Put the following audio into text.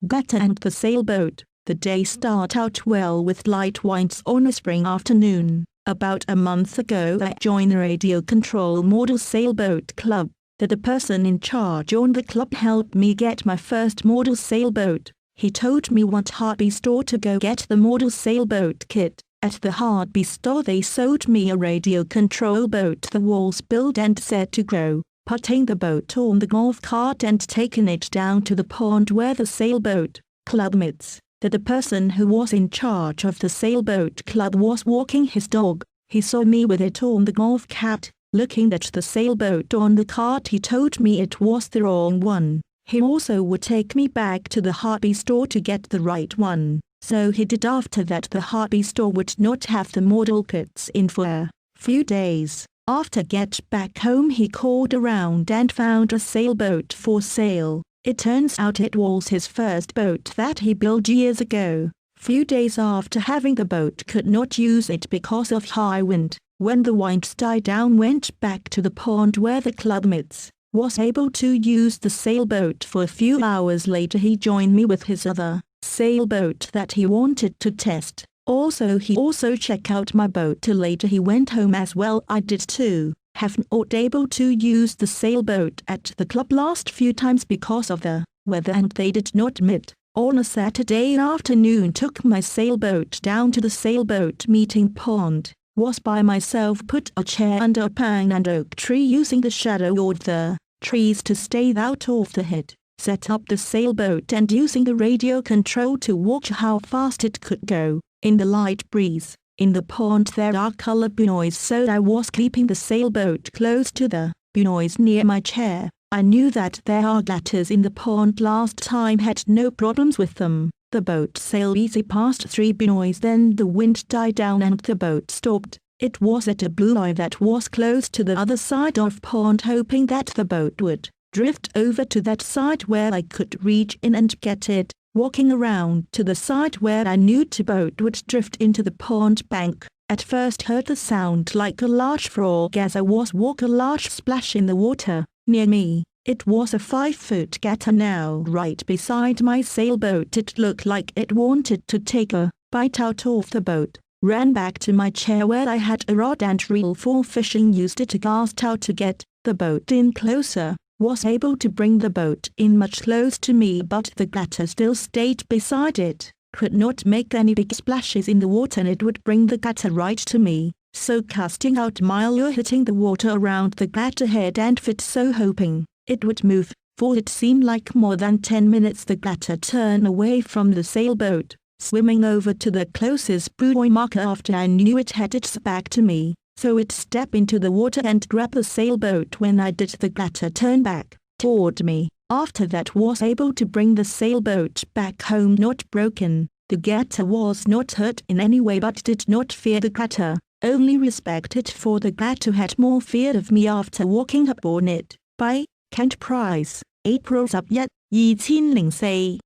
Gator and the Sailboat. The day started out well with light winds on a spring afternoon. About a month ago I joined the radio control model sailboat club. The person in charge on the club helped me get my first model sailboat. He told me what hobby store to go get the model sailboat kit. At the hobby store they sold me a radio control boat the walls built and said to go, putting the boat on the golf cart and taking it down to the pond where the sailboat club meets. The person who was in charge of the sailboat club was walking his dog. He saw me with it on the golf cart. Looking at the sailboat on the cart he told me it was the wrong one. He also would take me back to the hobby store to get the right one. So he did. After that the hobby store would not have the model kits in for a few days. After get back home he called around and found a sailboat for sale. It turns out it was his first boat that he built years ago. Few days after having the boat could not use it because of high wind. When the winds died down went back to the pond where the club meets. Was able to use the sailboat for a few hours later he joined me with his other sailboat that he wanted to test. He also checked out my boat till later he went home as well. I did too. Have not able to use the sailboat at the club last few times because of the weather and they did not meet. On a Saturday afternoon took my sailboat down to the sailboat meeting pond. Was by myself, put a chair under a pine and oak tree using the shadow of the trees to stay out of the heat. Set up the sailboat and using the radio control to watch how fast it could go. In the light breeze, in the pond there are color buoys, so I was keeping the sailboat close to the buoys near my chair. I knew that there are gators in the pond. Last time had no problems with them. The boat sailed easy past 3 buoys, then the wind died down and the boat stopped. It was at a buoy that was close to the other side of pond, hoping that the boat would drift over to that side where I could reach in and get it. Walking around to the side where I knew the boat would drift into the pond bank. At first heard the sound like a large frog as I was walk a large splash in the water near me. It was a 5-foot gator now right beside my sailboat. It looked like it wanted to take a bite out of the boat. Ran back to my chair where I had a rod and reel for fishing, used it to cast out to get the boat in closer. Was able to bring the boat in much close to me, but the gator still stayed beside it. Could not make any big splashes in the water and it would bring the gator right to me. So casting out my lure, hitting the water around the gator head and foot, so hoping it would move. For it seemed like more than 10 minutes the gator turned away from the sailboat, swimming over to the closest buoy marker. After I knew it had its back to me, so it stepped into the water and grabbed the sailboat. When I did, the gator turned back toward me. After that was able to bring the sailboat back home not broken. The gator was not hurt in any way but did not fear the gator, only respected, for the gator had more fear of me after walking up on it. By Kent Price, April's Up Yet, 2004